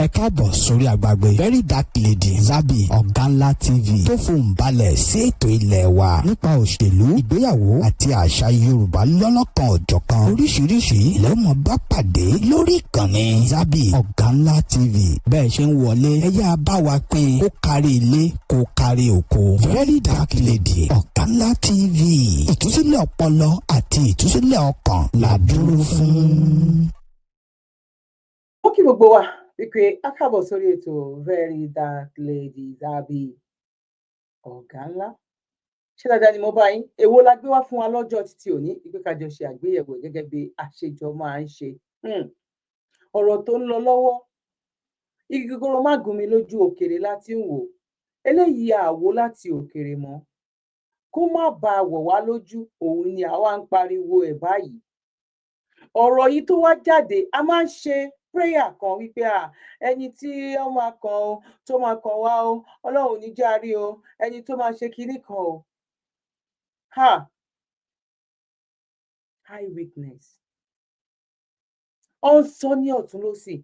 ẹ káàbọ̀ sórí àgbàgbé Very Dark Lady Zabby Ọ̀gá Ńlá TV tó fohùn balẹ̀ sí ètò ilẹ̀ wa nípa òṣèlú, ìgbéyàwó àti àṣà Yorùbá lọ́lọ́kan ọ̀jọ̀kan. Oríṣiríṣi ilẹ̀ mọ̀ bá pàdé lórí ìkànnì Zabby Ọ̀gá Ńlá TV. Bẹ́ẹ̀ ṣe ń wọlé ẹ yá bá wa pín kó kárí ilé kó kárí oko. Very Dark Lady Ọ̀gá Ńlá TV, ìtúsílẹ̀ ọpọlọ àti ìtúsílẹ̀ ọkàn la dúró fún. Ó kí gbogbo wa wípé a káàbọ̀ sórí ètò Very Dark Lady Zabby Ọ̀gá Ńlá. Ṣé dáadáa ni mo bá yín? Èwo la gbé wá fún wa lọ́jọ́ títí òní wípé ká jọ ṣe àgbéyẹ̀wò gẹ́gẹ́ bí àṣejọ máa ń ṣe. Ọ̀rọ̀ tó ń lọ lọ́wọ́, igi gogoro má gún mi lójú, òkèrè láti ń wò. Eléyìí àwo láti òkèrè mọ́. Kó má bàa wọ̀ wá lójú, òun ni àwa ń pariwo ẹ̀ báyìí. Ọ̀rọ̀ yìí tó wá jáde, a máa ń ṣe prayer kan wípé ẹni tí ó máa kàn ó, tó máa kàn wá ó, Ọlọ́run ní járí o, ẹni tó máa ṣe kinní kan o. High weakness. Ó ń sọ ní ọ̀tún lósì.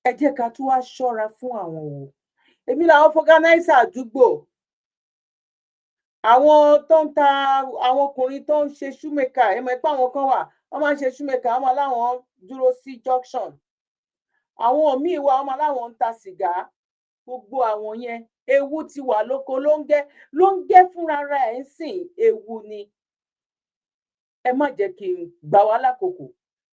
Ẹ jẹ́ ká tún wá ṣọ́ra fún àwọn wo. Èmi làwọn fọganáísà àdúgbò. Àwọn tó ń ta, àwọn ọkùnrin tó ń ṣe shoemaker, ẹ mọ̀ pé àwọn kan wà, wọ́n máa ń ṣe shoemaker, wọ́n máa láwọn dúró sí junction. Àwọn míì wà, wọ́n máa láwọn ń ta sìgá. Gbogbo àwọn yẹn, ewu ti wà lóko, ló ń gẹ́ fúnra ẹ̀ ń sìn, ewu ni. Ẹ má jẹ́ kí n gbà wá lákòókò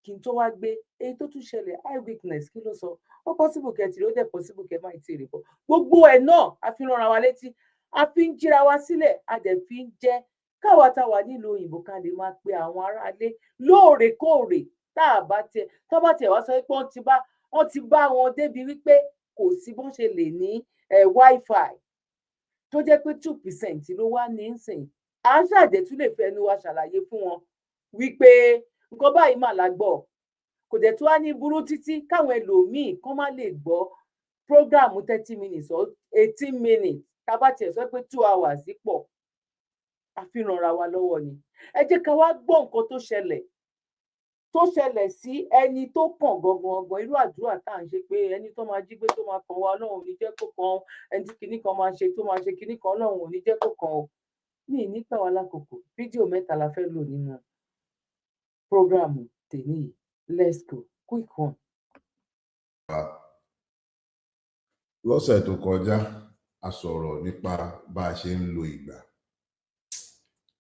kí n tó wá gbé èyí tó tún ṣẹlẹ̀. High weakness, kí ló sọ? Ó possible kẹ́tì ló dẹ̀ possible kẹ́ máa ti rè bọ̀. Gbogbo ẹ̀ náà a fi rán ara wa létí, a fi ń jíra wa sílẹ̀, a dẹ̀ fi ń jẹ́ káwa tá wà nílùú òyìnbó ká lè máa pe àwọn aráalé lóòrèkóòrè tá a bá tiẹ̀, tó bá tiẹ̀ wá sọ pé wọ́n ti bá wọn débi wípé kò sí bọ́n ṣe lè ní wifi tó jẹ́ pé 2% ló wá ní sìn. À ń ṣàdé tún lè fẹnu wa ṣàlàyé fún wọn wípé nǹkan báyìí mà lágbọ́. Kò dẹ̀ tó wá ní burú títí káwọn ẹlòmíì kán má lè gbọ́ prógráàmù 30 minutes or 18 minutes ká bá tiẹ̀ sọ pé 2 hours pọ̀. A fi rànra wa lọ́wọ́ ni. Ẹ jẹ́ ká wá gbọ́ nǹkan tó ṣẹlẹ̀ sí ẹni tó kàn gangan. Irú àdúrà tá à ń ṣe pé ẹni tó máa jí gbé tó máa kàn wá, Ọlọ́run ò ní jẹ́ kó kàn, ẹni tí kinní kan máa ṣe tó máa ṣe kinní kan, Ọlọ́run ò ní jẹ́ kó kàn o. Mi ì ní gbà wá lákòókò. Fídíò 3 la fẹ́ lò nínú prógráàmù tèmi yìí. Let's go. Quick one. Lọ́sẹ̀ tó kọjá a sọ̀rọ̀ nípa bá a ṣe ń lo ìgbà.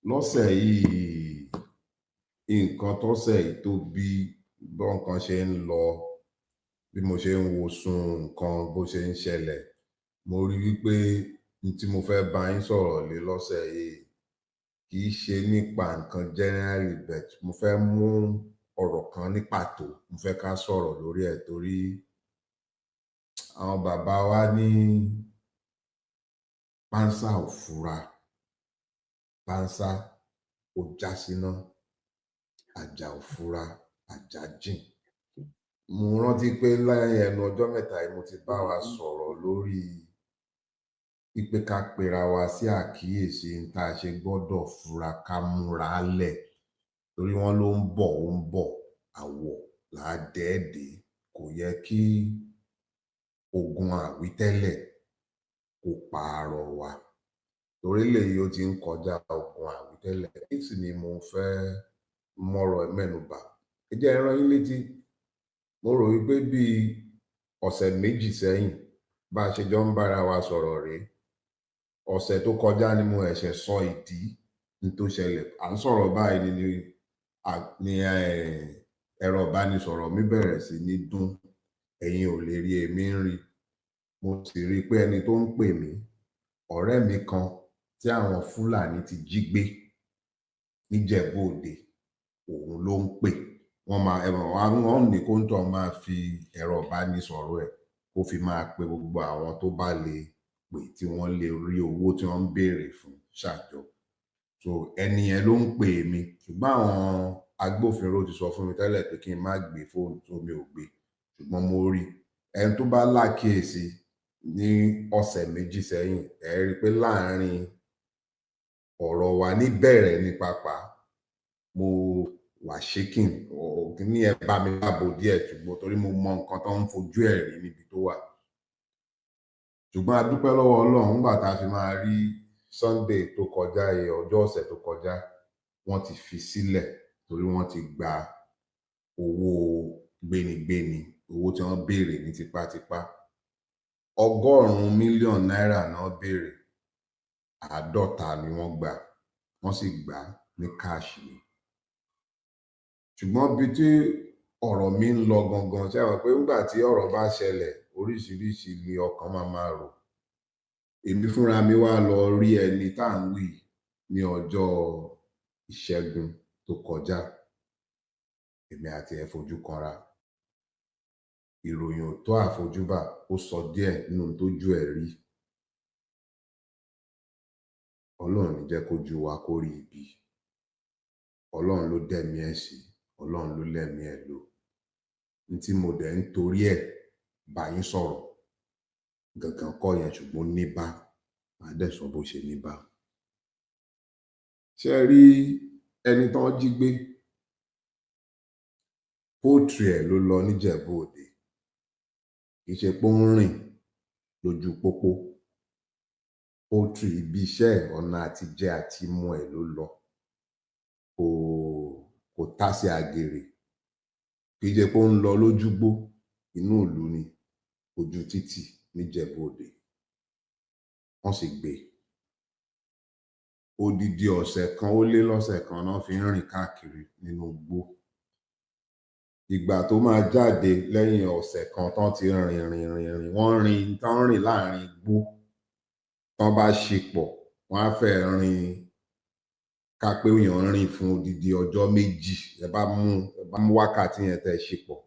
Lọ́sẹ̀ yìí nǹkan tọ́sẹ̀ yìí tó bí bọ́nkan ṣe ń lọ, bí mo ṣe ń wo sùn nǹkan bó ṣe ń ṣẹlẹ̀, mo rí wípé ní tí mo fẹ́ bá yín sọ̀rọ̀ lé lọ́sẹ̀ yìí kì í ṣe nípa nǹkan generally, but mo fẹ́ mú ọ̀rọ̀ kan ní pàtó, mo fẹ́ ká sọ̀rọ̀ lórí ẹ̀ torí àwọn bàbá wa ní pánsá ò fura, pánsá ò já síná, àjà ò fura, àjà jìn. Mo rántí pé láyé ẹnu ọjọ́ mẹ́ta yìí mo ti bá wa sọ̀rọ̀ lórí pípé ká pera wa sí àkíyèsí ń tá a ṣe gbọ́dọ̀ fura ká múra lẹ̀ torí wọ́n ló ń bọ̀ àwọ̀ làádẹ́ẹ̀dẹ́. Kò yẹ kí ogun àwítẹ́lẹ̀ kó pààrọ̀ wa torí lèyí ó ti ń kọjá ogun àwítẹ́lẹ̀. Èyí sì ni mo fẹ́ mọ́rọ̀ mẹ́nubà. Ẹ jẹ́ ẹ rán yín létí, mo rò wípé bí ọ̀sẹ̀ méjì sẹ́yìn bá a ṣe jọ ń bára wa sọ̀rọ̀ rèé. Ọ̀sẹ̀ tó kọjá ni mo ẹ̀ṣẹ̀ sọ ìdí ní tó ṣẹlẹ̀. À ń sọ̀rọ̀ báyìí ni ẹ̀rọ ìbánisọ̀rọ̀ mi bẹ̀rẹ̀ sí ní dún. Ẹ̀yin ò lè rí, èmi ń rí. Mo sì rí pé ẹni tó ń pè mí, ọ̀rẹ́ mi kan tí àwọn Fúlàní ti jí gbé níjẹ̀bú Òde, òun ló ń pè. Wọ́n ní kó ń tọ́ máa fi ẹ̀rọ ìbánisọ̀rọ̀ ẹ̀ kó fi máa pe gbogbo àwọn tó bá lè pè tí wọ́n lè rí owó tí wọ́n ń béèrè fún ṣàjọ. So ẹni yẹn ló ń pè mí, ṣùgbọ́n àwọn agbófinró ti sọ fún mi tẹ́lẹ̀ pé kí n má gbé fóònù, tó mi ò gbé. Ṣùgbọ́n mo rí ẹni tó bá lákíyèsí ní ọ̀sẹ̀ méjì sẹ́yìn, ẹ rí pé láàárín ọ̀rọ̀ wa níbẹ̀rẹ̀ ní pápá mo wà shaking ní ẹ bá mi lábo díẹ̀ ṣùgbọ́n torí mo mọ nǹkan tó ń fojú ẹ̀ rí níbi tó wà. Ṣùgbọ́n a dúpẹ́ lọ́wọ́ Ọlọ́run nígbà tá a fi máa rí Sunday tó kọjá ọjọ́ ọ̀sẹ̀ tó kọjá wọ́n ti fi sílẹ̀ torí wọ́n ti gba owó gbénigbéni, owó tí wọ́n béèrè ní tipátipá. 100 mílíọ̀nù náírà náà béèrè, 50 ni wọ́n gbà, wọ́n sì gbà ní káàṣì ni. Ṣùgbọ́n bí tí ọ̀rọ̀ mi ń lọ gangan ṣe àwọn pé nígbà tí ọ̀rọ̀ bá ṣẹlẹ̀ oríṣiríṣi ni ọkàn máa rò. Èmi fúnra mi wá lọ rí ẹni tá à ń wí ní ọjọ́ ìṣẹ́gun tó kọjá, èmi àti ẹ̀ fojú kanra. Ìròyìn ò tó àfojúbà, ó sọ díẹ̀ nínú tójú ẹ̀ rí. Ọlọ́run ní jẹ́ kójú wa kó rí ibi. Ọlọ́run ló dẹ̀mí ẹ̀ sí, Ọlọ́run ló lẹ́mí ẹ̀ lò. Ní tí mo dẹ̀ ń torí ẹ̀ bá yín sọ̀rọ̀ gangan kọ́ yẹn ṣùgbọ́n níbà máa dẹ̀ sọ bó ṣe níbà. Ṣé rí ẹni tán jí gbé pọ́ọ̀tì ẹ̀ ló lọ níjẹ̀bú òde, kì í ṣe pé ó ń rìn lójú pópó. Pọ́ọ̀tì ibi iṣẹ́ ọ̀nà àti jẹ àti mu ẹ̀ ló lọ, kò tásẹ̀ àgèrè, kì í ṣe pé ó ń lọ lójúgbó, inú ìlú ni, ojú títì níjẹ̀bú òde. Wọ́n sì gbé odidi ọ̀sẹ̀ kan ó lé lọ́sẹ̀ kan náà fi ń rìn káàkiri nínú igbó. Ìgbà tó máa jáde lẹ́yìn ọ̀sẹ̀ kan tán ti rìn wọ́n rìn láàrin igbó tán bá ṣe pọ̀ wọ́n á fẹ́ rìn ká pé èèyàn rìn fún odidi ọjọ́ méjì. Ẹ bá mú wákàtí yẹn tẹ́ ṣe pọ̀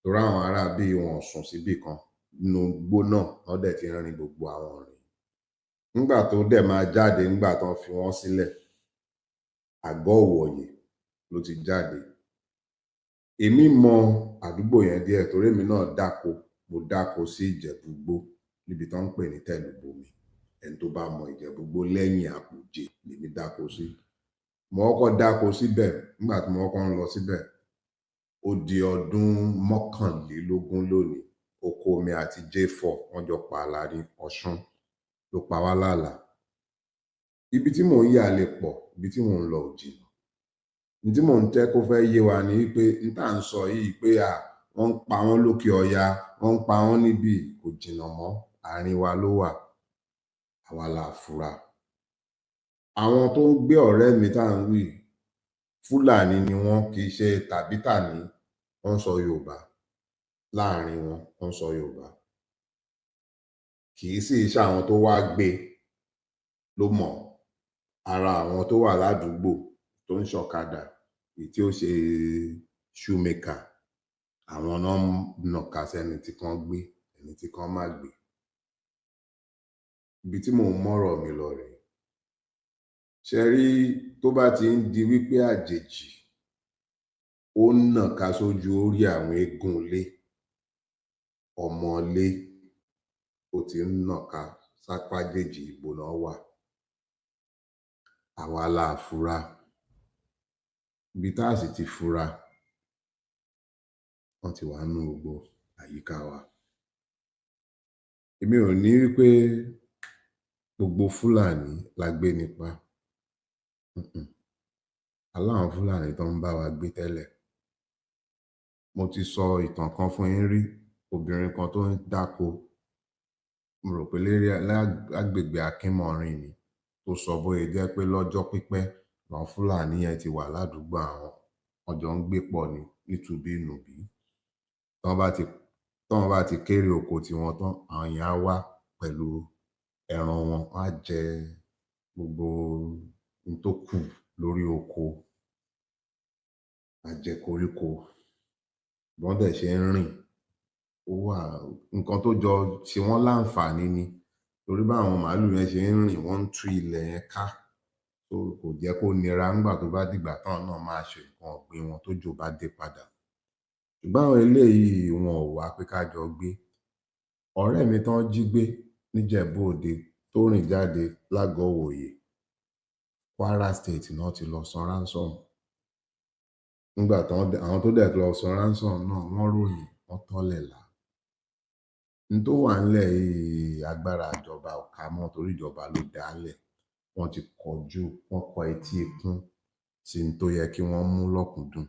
torí àwọn ará bí wọn sùn síbì kan nínú igbó náà wọ́n dẹ̀ ti rìn gbogbo àwọn rìn. Nígbà tó dẹ̀ máa jáde nígbà tán fi wọ́n sílẹ̀, àgọ́ Ìwòyè ló ti jáde. Èmi mọ àdúgbò yẹn díẹ̀ torí èmi náà mo dáko sí Ìjẹ̀bú-Igbó níbi tán ń pè ní Tẹ̀lúbomi. Ẹni tó bá mọ Ìjẹ̀bú-Igbó lẹ́yìn Àpòjé lèmi dáko sí. Mo kọ́kọ́ dáko síbẹ̀ nígbà tí mo kọ́kọ́ ń lọ síbẹ̀. Ó di ọdún 21 lónìí. Oko mi àti J4 wọ́n jọ pààlà ní Ọ̀ṣun ló pa wá lálà. Ibi tí mò ń yà lè pọ̀, ibi tí mò ń lọ ò jìnnà. Ní tí mò ń tẹ́ kó fẹ́ yé wa ni wípé n tá ń sọ yìí pé wọ́n ń pa wọ́n lókè ọya, wọ́n ń pa wọ́n níbí kò jìnnà mọ́, àárín wa ló wà. Àwa la fura. Àwọn tó ń gbé ọ̀rẹ́ mi tá ń wí Fúlàní ni wọ́n, kì í ṣe Tàbítàní, wọ́n sọ Yorùbá. Láàárín wọn wọ́n sọ Yorùbá. Kì í sì ṣe àwọn tó wá gbé ló mọ̀. Ara àwọn tó wà ládùúgbò tó ń ṣọ̀kadà èyí tí ó ṣe shoemaker, àwọn náà nàka sẹ́ni tí kan gbé, ẹni tí kan má gbé. Ibi tí mò ń mọ́rọ̀ mi lọ rèé. Ṣé rí tó bá ti ń di wípé àjèjì ó ń nàka sójú orí àwọn eégún ilé, ọmọ ilé ó ti ń nàka sápájèjì ibo náà wà. Àwa la fura. Ibi tá a sì ti fura wọ́n ti wà nínú gbogbo àyíká wa. Èmi ò ní wípé gbogbo Fúlàní la gbé nípa. Aláwọn Fúlàní tó ń bá wa gbé tẹ́lẹ̀. Mo ti sọ ìtàn kan fún yín rí, obìnrin kan tó ń dáko, mo rò pé lágbègbè Akínmọ̀rin ni, tó sọ bóyá jẹ́ pé lọ́jọ́ pípẹ́ làwọn Fúlàní yẹn ti wà ládùúgbò àwọn, wọ́n jọ ń gbé pọ̀ ní nítubí ìnùbí. Tọ́n bá ti kéré oko tiwọn tán, àwọn yẹn á wá pẹ̀lú ẹran wọn, á jẹ gbogbo ohun tó kù lórí oko, á jẹ koríko. Bọ́n dẹ̀ ṣe ń rìn, ó wà nǹkan tó jọ ṣe wọ́n láǹfààní ni torí báwọn màálù yẹn ṣe ń rìn wọ́n ń tú ilẹ̀ yẹn ká, tó kò jẹ́ kó nira nígbà tó bá dìgbà táwọn náà máa ṣe nǹkan ọ̀gbìn wọn tójò bá dé padà. Ṣùgbọ́n àwọn eléyìí wọn ò wá pé ká jọ gbé. Ọ̀rẹ́ mi tán jí gbé níjẹ̀bú òde tó rìn jáde lágọ̀ọ́ Ìwòyè, Kwara State náà ti lọ san ransom. nígbà àwọn tó dẹ̀ lọ sọ ransom náà wọ́n ròyìn wọ́n tọ́lẹ̀ là ní tó wà ńlẹ̀ yìí agbára ìjọba ò ká mọ́ torí ìjọba ló dálẹ̀ wọ́n ti kọjú wọ́n kọ etí ikún sí ní tó yẹ kí wọ́n mú lọ́kùndún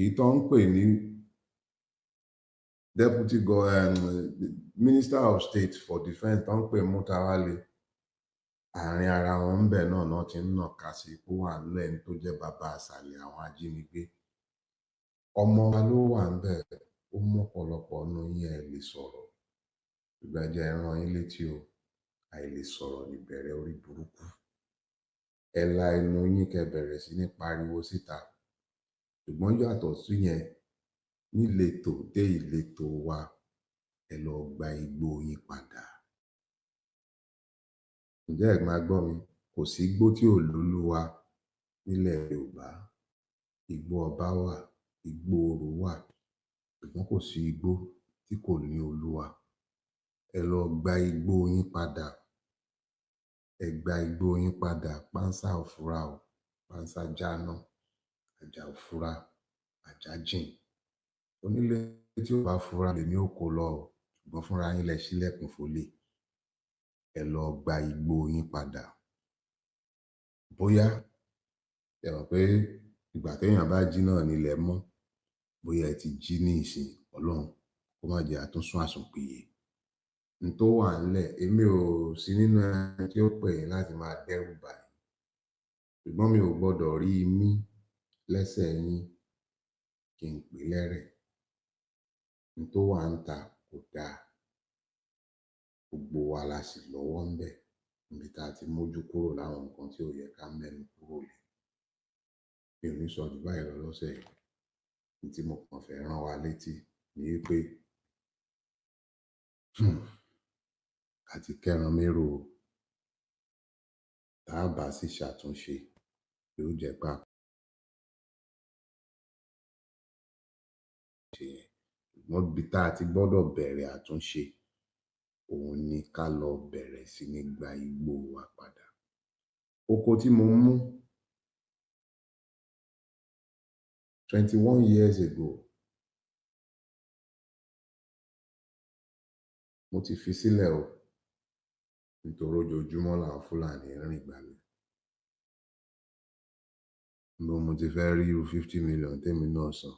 èyí tó ń pè ní Minister of State for Defence tó ń pè Mutawale àárín ara wọn ń bẹ̀ náà ti ń nàka sí ipò wà ńlẹ̀ ní tó jẹ́ bàbá àṣàlẹ̀ àwọn ajínigbé ọmọ wa ló wà ń bẹ̀ ó mú ọ̀pọ̀lọpọ̀ nínú yín ẹ lè sọ̀rọ̀ ìgbàjẹ́ ẹran yín létí o àìlè sọ̀rọ̀ níbẹ̀rẹ̀ orí burúkú ẹ la inú yín kẹ́ bẹ̀rẹ̀ sí ní pariwo síta ṣùgbọ́n yàtọ̀ sí yẹn níletò dé ìletò wa ẹ lọ gba igbó yín padà ǹjẹ́ ẹ máa gbọ́ mi kò sí igbó tí ò lólúwa nílẹ̀ Yorùbá igbó ọba wà igbó orò wà ṣùgbọ́n kò sí igbó tí kò ní olúwa ẹ lọ gba igbó yín padà ẹ gba igbó yín padà pánsá ò fura o pánsá jáná àjà ò fura àjà jìn onílé tí ó bá fura lèmi ò kó lọ o ṣùgbọ́n fúnra yín lẹ ṣílẹ̀kùn fólè ẹ lọ gba igbó yín padà bóyá ẹ mọ̀ pé ìgbà téèyàn bá jí náà nílẹ̀ mọ́ bóyá ẹ ti jí ní ìsìn Ọlọ́run kó má jẹ́ àtúnsún àsùnpìyè n tó wà ńlẹ̀ èmi ò sí nínú ẹni tí ó pè yín láti máa dẹ́rù bà yín ṣùgbọ́n mi ò gbọ́dọ̀ rí mí lẹ́sẹ̀ yín kí n pè lẹ́rẹ̀ n tó wà ń ta kò dáa gbogbo wa la sì lọ́wọ́ ń bẹ̀ níbi tá a ti mójú kúrò láwọn nǹkan tí ò yẹ ká mẹ́nu kúrò lé mi ò ní sọ jù báyìí lọ lọ́sẹ̀ yìí ní tí mo kàn fẹ́ rán wa létí ní wípé àti kẹran mérò tá a bá sì ṣàtúnṣe yóò jẹ́ pé ṣùgbọ́n ibi tá a ti gbọ́dọ̀ bẹ̀rẹ̀ àtúnṣe òun ni ká lọ bẹ̀rẹ̀ sí ní gba igbó wa padà oko tí mo mú 21 years ago mo ti fi sílẹ̀ o nítorí ojoojúmọ́ làwọn Fúlàní rìn gbà mí mo ti fẹ́ rí irú 50 million tèmi náà san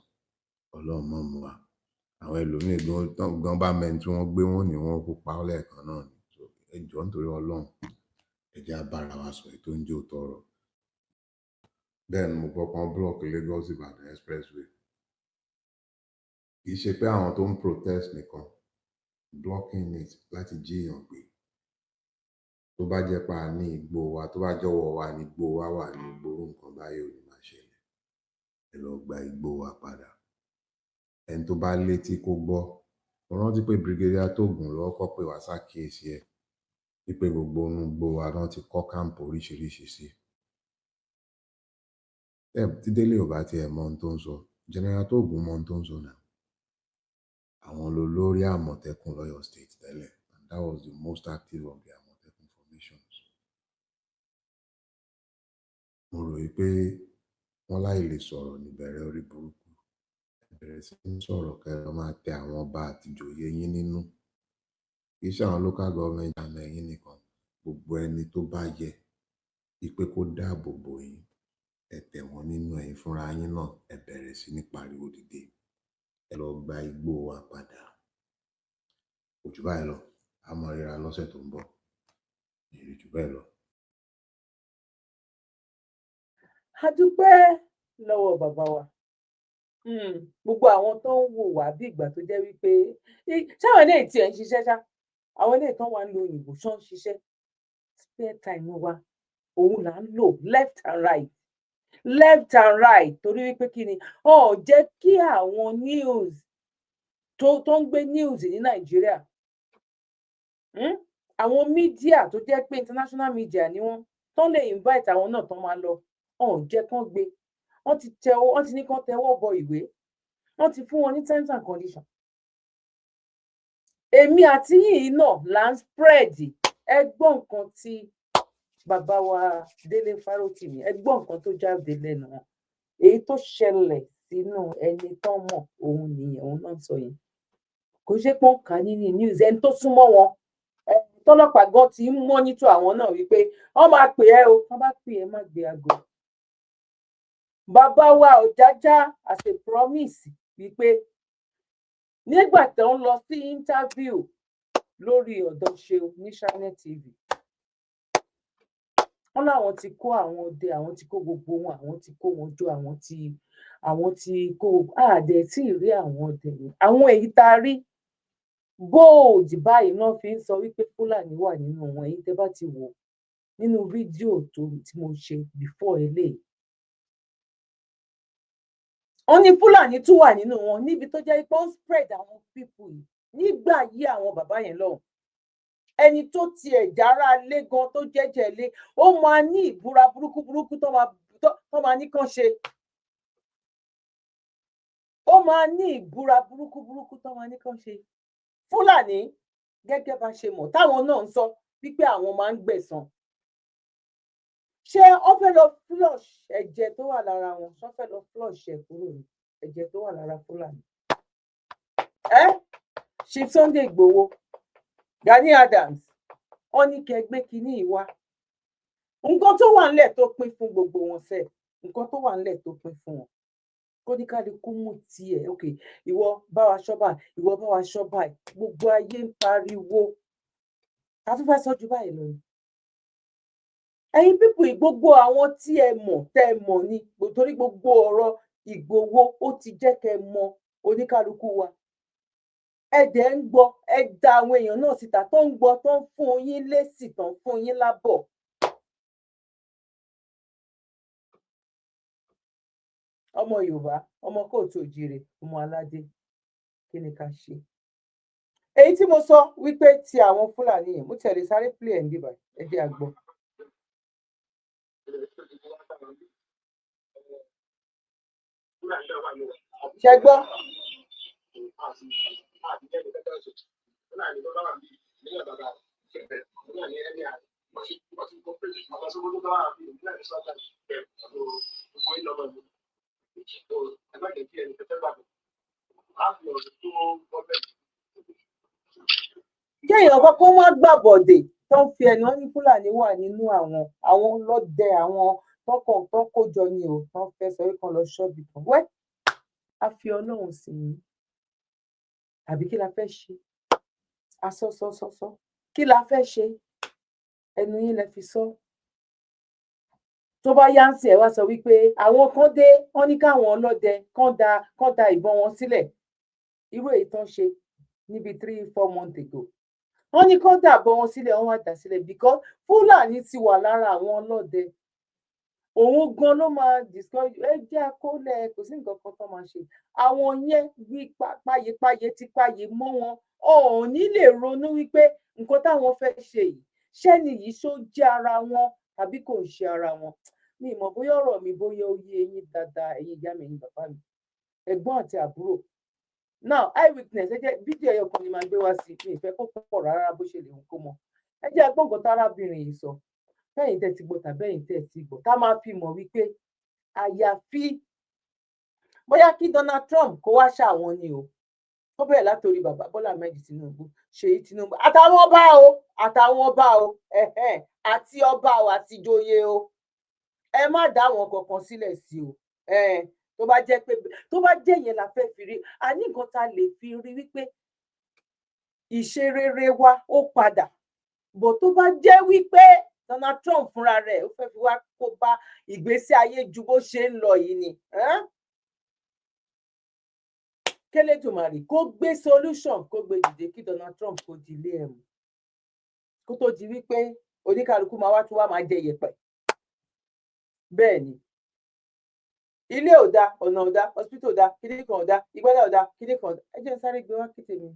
Ọlọ́run mọ̀ mọ́ wa àwọn ẹlòmíì gan bá mẹ́ni tí wọ́n gbé wọn ní wọ́n kó pa ọ́ lẹ́ẹ̀kan náà ni ẹ jọ̀ọ́ nítorí Ọlọ́run ẹ jẹ́ á bára wa sọ èyí tó ń jẹ́ òótọ́ ọ̀rọ̀ bẹ́ẹ̀ ni mo gbọ́ kan block Lagos Ìbàdàn expressway kì í ṣe pé àwọn tó ń protest nìkan blocking it láti jí èèyàn gbé tó bá jẹ́ pa ní igbó wa tó bá jọ̀wọ́ wa ní igbó wa wà ní gbòòrò nǹkan báyìí ò ní máa ṣẹlẹ̀ ẹ lọ gba igbó wa padà ẹni tó bá létí kó gbọ́ mo rántí pé Brigadier Tógùn lọ́kọ́ pé wá ṣàkíyèsí ẹ wípé gbogbo inú igbó wa náà ti kọ́ káàmpù oríṣiríṣi sí tí Délé ò bá tiẹ̀ mọ ohun tó ń sọ General Tógùn mọ ohun tó ń sọ náà àwọn lolórí Àmọ̀tẹ́kùn l'Ọ́yọ́ State tẹ́lẹ̀ and that was the most active of the Àmọ̀tẹ́kùn formations mo rò wípé wọ́n láì lè sọ̀rọ̀ níbẹ̀rẹ̀ orí burúkú bẹ̀rẹ̀ sí ń sọ̀rọ̀ kẹrọ máa tẹ àwọn ọba àtìjòyè yín nínú kì í ṣe àwọn local government àmọ́ ẹ̀yin nìkan gbogbo ẹni tó bá yẹ ipe kó dáàbò bò yín ẹ tẹ̀ wọ́n nínú ẹ̀yin fúnra yín náà ẹ bẹ̀rẹ̀ sí ní pariwo dìde ẹ lọ gba igbó wa padà kò jù báyìí lọ a máa ríra lọ́sẹ̀ tó ń bọ̀ èrè jù bẹ́ẹ̀ lọ. a dúpẹ́ lọ́wọ́ bàbá wa gbogbo àwọn tó ń wò wá bí ìgbà tó jẹ́ wípé ṣáwọn ilé tí ẹ̀ ń ṣiṣẹ́ ṣá àwọn ilé kan wà ń lo òyìnbó ṣán ń ṣiṣẹ́ spare time wa òun là ń lò left and right torí wípé kí ni jẹ́ kí àwọn news tó ń gbé news ní Nàìjíríà àwọn mídíà tó jẹ́ pé international media ni wọ́n tó lè invite àwọn náà tó máa lọ jẹ́ kán gbé wọ́n ti ní kán tẹ́wọ́ bọ ìwé wọ́n ti fún wọn ní terms and conditions èmi àti yìí náà là ń spread ẹ gbọ́ nǹkan tí bàbá wa Délé Fárótìmí ẹ gbọ́ nǹkan tó jáde lẹ́nu wọn èyí tó ṣẹlẹ̀ sínú ẹni tán mọ̀ òun nìyẹn òun náà sọ yẹn kò ṣe pé wọ́n kà á nínú news ẹni tó súnmọ́ wọn tọ́lọ́pàá gan ti ń mọ́nítọ̀ àwọn náà wípé wọ́n máa pè ẹ́ o wọ́n bá pè ẹ́ má gbé aago. Bàbá wa Ọ̀jájá as a promise wípé nígbà tó ń lọ sí interview lórí ọ̀dọ̀ Ṣeun ní Channel TV wọ́n láwọn ti kó àwọn ọdẹ àwọn ti kó gbogbo wọn àwọn ti kó wọn jó àwọn ti kó àdẹ tí ì rí àwọn ọdẹ yẹn àwọn èyí tá a rí gold báyìí náà fi ń sọ wípé Fúlàní wà nínú wọn èyí tẹ́ bá ti wò nínú fídíò tí mo ṣe before eléyìí wọ́n ní Fúlàní tún wà nínú wọn níbi tó jẹ́ pé ó ń spread àwọn people yìí nígbà yí àwọn bàbá yẹn lọ́hùn ẹni tó tiẹ̀ jára lé gan tó jẹ́jẹ́ lé ó máa ní ìbúra burúkú tó máa ní kàn ṣe ó máa ní ìbúra burúkú tó máa ní kàn ṣe Fúlàní gẹ́gẹ́ bá ṣe mọ̀ táwọn náà ń sọ wípé àwọn máa ń gbẹ̀san ṣé wọ́n fẹ́ lọ flush ẹ̀jẹ̀ tó wà lára wọn ṣé wọ́n fẹ́ lọ flush ẹ̀ kúrò ní ẹ̀jẹ̀ tó wà lára Fúlàní Chief Sunday Igboho Gani Adams wọ́n ní kẹgbẹ kínní ìwà nǹkan tó wà nílẹ̀ tó pín fún gbogbo wọn ṣe nǹkan tó wà nílẹ̀ tó pín fún wọn kó ní kálukú mú tiẹ̀ ok ìwọ bá wa ṣọ́bà ìwọ bá wa ṣọ́bà gbogbo ayé ń pariwo ká tún fẹ́ sọ jù báyìí lọ ni ẹ̀yin pípù gbogbo àwọn tí ẹ mọ̀ ni torí gbogbo ọ̀rọ̀ Ìgbòho ó ti jẹ́ kẹ́ mọ̀ oníkálukú wa ẹ̀dẹ̀ ń gbọ́ ẹ da àwọn èèyàn náà síta tó ń gbọ́ tó ń fún yín lésì tó ń fún yín lábọ̀. ọmọ Yorùbá ọmọ kóòtù òjìrè ọmọ aládé kí ni ká ṣe èyí tí mo sọ wípé ti àwọn Fúlàní yẹn mo tẹ̀lé sáré play ẹ̀ ń bíbá ẹ jẹ́ àgbọ̀. ṣe gbọ́. kéèyàn kọ́kọ́ wá gbàbọ̀dè tó ń fi ẹnu ní Fúlàní wà nínú àwọn ọlọ́dẹ àwọn tó kójọ ni ò tó ń fẹ́ sọ wípé kan lọ ṣọ́ọ̀bì kan wẹ́ a fi Ọlọ́run sí i àbí kí la fẹ́ ṣe asọ́sọ́sọ́sọ́ kí la fẹ́ ṣe ẹnu yín lẹ fi sọ tó bá yá ń sìn ẹ wá sọ wípé àwọn kan dé wọ́n ní káwọn ọlọ́dẹ kán da ìbọn wọn sílẹ̀ irú èyí tán ṣe níbi 3-4 months ago wọ́n ní kán dà ìbọn wọn sílẹ̀ wọ́n wá dà sílẹ̀ because Fúlàní ti wà lára àwọn ọlọ́dẹ òun gan ló máa discourage ẹ jẹ́ akólẹ̀ kò sí nǹkan kan tó máa ṣe àwọn yẹn bí páyépáyé tí páyé mọ́ wọn ò ní lè ronú wípé nǹkan táwọn fẹ́ ṣe yìí ṣẹ́ni yìí ṣó jẹ́ ara wọn tàbí kò ń ṣe ara wọn mi ìmọ̀ bóyá ọ̀rọ̀ mi bóyá ó yé eyín dáadáa ẹ̀yin ìyá mi ẹ̀yin bàbá mi ẹ̀gbọ́n àti àbúrò now eyewitness ẹ jẹ́ fídíò ẹyọ kan ni máa gbé wá sí mi ìfẹ́ kó pọ̀ rárá bó ṣe lè wù kó mọ ẹ jẹ́ agbóǹkan tárábìnrin yìí sọ bẹ́yìn tẹ́ ti gbọ́ tàbẹ́yìn tẹ́ ti gbọ́ ká máa fi mọ̀ wípé àyàfi bóyá kí Donald Trump kó wá ṣàwọn ni o ó bẹ̀rẹ̀ látòrí bàbá Bọ́lá Ahmed Tinubu Ṣèyí Tinubu àtàwọn ọba o àti ọba o àti ìjòyè o ẹ má dá àwọn kankan sílẹ̀ sí o tó bá jẹ́ yẹn la fẹ́ fi rí a ní nǹkan tá a lè fi rí wípé ìṣerere wa ó padà bó tó bá jẹ́ wípé Donald Trump fúnra rẹ̀ ó fẹ́ fi wá kó bá ìgbésí ayé ju bó ṣe ń lọ yìí ni k'Elédùmarè kó gbé solution kó gbé dìde kí Donald Trump kó di ilé ẹ̀ mú kó tó di wípé oníkálukú máa wá tó wá máa jẹ yẹ̀pẹ̀ bẹ́ẹ̀ ni ilé ò dá ọ̀nà ò dá hospital ò dá kíní kan ò dá ìgbẹ́lẹ̀ ò dá kíní kan ò dá ẹ jẹ́ n sáré gbé wá kí tèmi.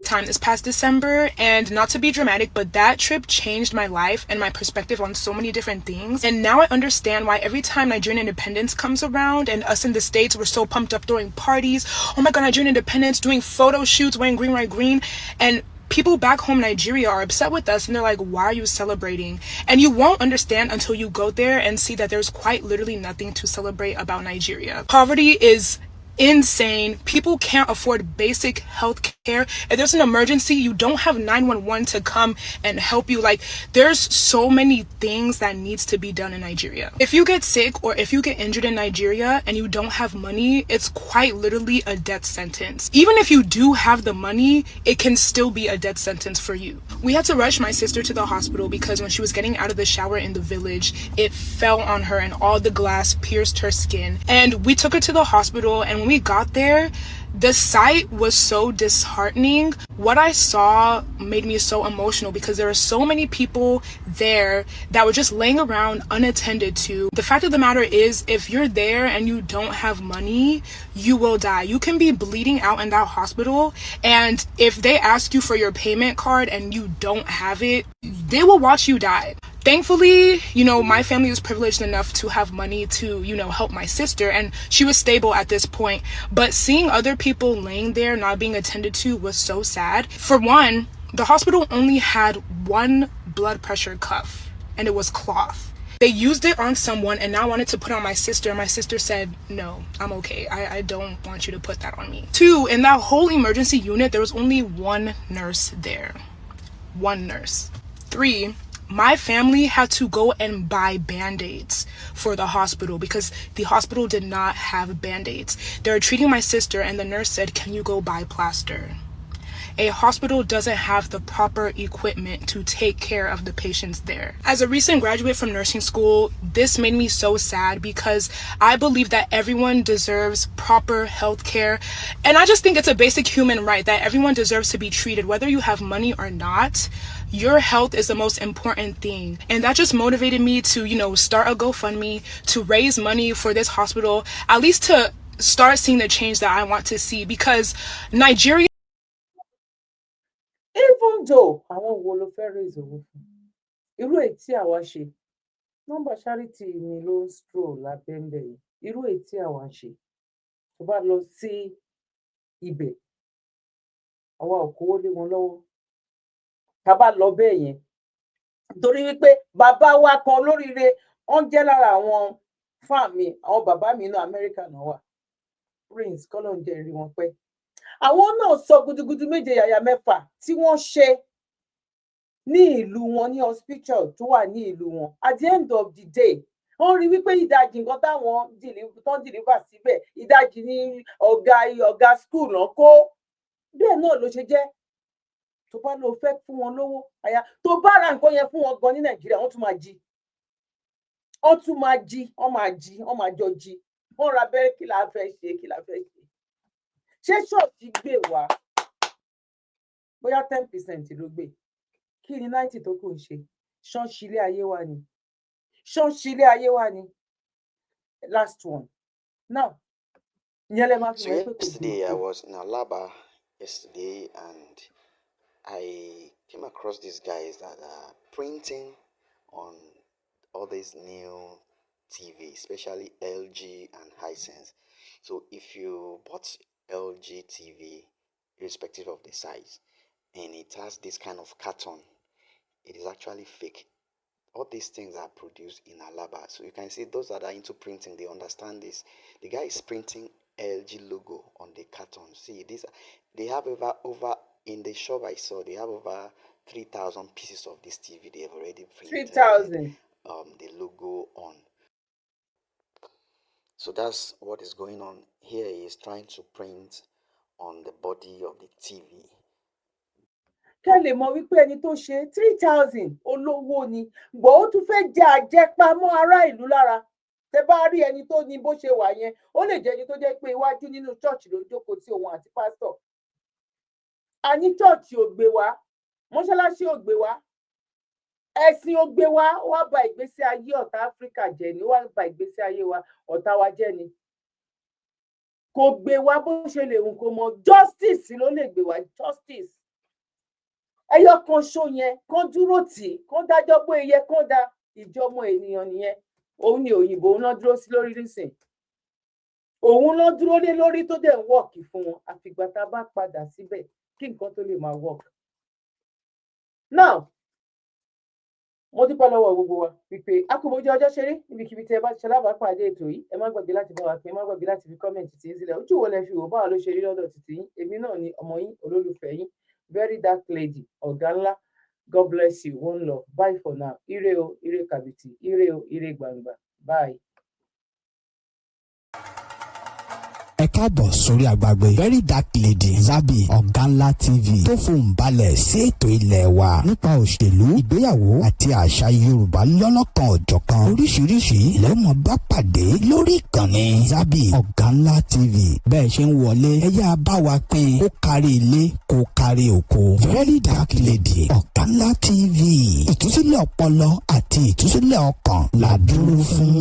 Time this past December, and not to be dramatic, but that trip changed my life and my perspective on so many different things. And now I understand why every time Nigerian independence comes around and us in the States were so pumped up during parties. Oh my God, Nigerian independence, doing photo shoots, wearing green, white, green. And people back home in Nigeria are upset with us and they're like, why are you celebrating? And you won't understand until you go there and see that there's quite literally nothing to celebrate about Nigeria. Poverty is insane. People can't afford basic health care. If there's an emergency, you don't have 911 to come and help you. Like, there's so many things that needs to be done in Nigeria. If you get sick or if you get injured in Nigeria and you don't have money, it's quite literally a death sentence. Even if you do have the money, it can still be a death sentence for you. We had to rush my sister to the hospital because when she was getting out of the shower in the village, it fell on her and all the glass pierced her skin. And we took her to the hospital, and when we got there, the sight was so disheartening. What I saw made me so emotional because there are so many people there that were just laying around unattended to. The fact of the matter is, if you're there and you don't have money, you will die. You can be bleeding out in that hospital, and if they ask you for your payment card and you don't have it, they will watch you die. Thankfully, you know, my family was privileged enough to have money to, you know, help my sister, and she was stable at this point. But seeing other people laying there not being attended to was so sad. For one, the hospital only had one blood pressure cuff, and it was cloth. They used it on someone and now wanted to put on my sister. My sister said, no, I'm okay. I don't want you to put that on me. Two, in that whole emergency unit, there was only one nurse there. One nurse. Three, my family had to go and buy Band-Aids for the hospital because the hospital did not have Band-Aids. They were treating my sister and the nurse said, can you go buy plaster? A hospital doesn't have the proper equipment to take care of the patients there. As a recent graduate from nursing school, this made me so sad because I believe that everyone deserves proper health care. And I just think it's a basic human right that everyone deserves to be treated, whether you have money or not. Your health is the most important thing. And that just motivated me to, you know, start a GoFundMe to raise money for this hospital, at least to start seeing the change that I want to see, because Nigeria. Even though àwọn wo ló fẹ́ raise owó fún, irú èyí tí àwa ṣe, nọ́mbà charity mi ló ń stroll lábẹ́ńbẹ̀ yìí, irú èyí tí àwa ṣe, tó bá lọ sí ibẹ̀, àwa ò kówó lé wọn lọ́wọ́, tá bá lọ bẹ́ẹ̀ yẹn, torí wípé bàbá wa kan olóríire, wọ́n jẹ́ lára àwọn fáàmì, àwọn bàbá mi inú Amẹ́ríkà náà wà, Prince kọ́lọ́ ń jẹ́ rí wọn pẹ́. Àwọn náà sọ gudugudu méje yàyà mẹ́fà tí wọ́n ṣe ní ìlú wọn, ní hospital tó wà ní ìlú wọn. At the end of the day, wọ́n rí wípé ìdajì nǹkan táwọn tán deliver síbẹ̀, ìdajì ní ọ̀gá school náà kó. Bẹ́ẹ̀ náà ló ṣe jẹ́. Tó bá lọ fẹ́ fún wọn lówó, àyà tó bá ra nǹkan yẹn fún wọn gan ní Nàìjíríà, wọ́n tún máa jí. Wọ́n máa jọ jí. Wọ́n ra bẹ́ẹ̀ kí la fẹ́ ṣe. Ṣé ṣọ́ọ̀ṣì gbé wá bóyá 10% ló gbé, kí ni 90 tó kù ń ṣe? Ṣọ́ọ̀ṣì ilé ayé wa ni. Last one. Now, ìyẹn lẹ máa fi So mọ̀ pé kò yesterday I burúkú. was in Alaba yesterday and I came across these guys that are printing on all these new TV, especially LG and Hisense. So if you bought LG TV, irrespective of the size, and it has this kind of carton, it is actually fake. All these things are produced in Alaba. So you can see those that are into printing, they understand this. The guy is printing LG logo on the carton. See, they have over in the shop I saw, they have over 3,000 pieces of this TV they have already printed 3,000. the logo on. So that's what is going on. Here he is trying to print on the body of the TV. Kẹ́ lè mọ̀ wípé ẹni tó ṣe 3,000 olówó ni, gbọ́ ó tún fẹ́ jẹ àjẹpamọ́ ará ìlú lára. Tẹ́ bá rí ẹni tó ní bó ṣe wà yẹn, ó lè jẹ́ ẹni tó jẹ́ pé iwájú nínú church ló jókòó tí òun àti pásítọ̀. Àní church ò gbé wá, mọ́ṣáláṣí ò gbé wá, ẹ̀sìn ò gbé wá, ó wá ba ìgbésí ayé ọ̀tá Áfíríkà jẹ́ ni, ó wá ba ìgbésí ayé wa ọ̀tá wa jẹ́ ni. Kò gbé wá bó ṣe lè hùn kó mọ, justice ló lè gbé wá, justice. Ẹyọ kan ṣó yẹn, kán dúró tì, kán dájọ́ bó iye kán da ìjọmọ ènìyàn nìyẹn. Òun ni òyìnbó náà dúró sí lórí nísìn. Òun náà dúró lé lórí tó dẹ̀ ń wọ́ọ̀kì fún wọn. Àfìgbà tá a bá padà síbẹ̀ kí nǹkan tó lè máa wọ́ọ̀kì. now mo dúpẹ́ lọ́wọ́ gbogbo wa wípé a kò mójú ọjọ́ ṣeré níbikíbi tí ẹ bá ti ṣe alábàápàdé ètò yìí ẹ má gbàgbé láti bá wa pín ẹ má gbàgbé láti fi kọ́mẹ̀ntì tí ń sílẹ̀ ojú wo lẹ fi wò báwa ló ṣe rí lọ́dọ̀ títí yín èmi náà ni ọmọ yín olólùfẹ́ yín very dark lady ọ̀gá ńlá God bless you one love bye for now ire o ire kàbìtì ire o ire gbangba bye. ẹ káàbọ̀ sórí àgbàgbé very dark lady Zabby Ọ̀gánlá TV tó fohùn balẹ̀ sí ètò ilé wa nípa òṣèlú ìgbéyàwó àti àṣà Yorùbá lọ́lọ́kan ọ̀jọ̀kan oríṣiríṣi lẹ́mọ̀ bá pàdé lórí ìkànnì Zabby Ọ̀gánlá TV bẹ́ẹ̀ ṣe ń wọlé ẹ yá bá wa pín kó kárí ilé kó kárí oko very dark lady Ọ̀gánlá TV ìtúsílẹ̀ ọpọlọ àti ìtúsílẹ̀ ọkàn la dúró fún.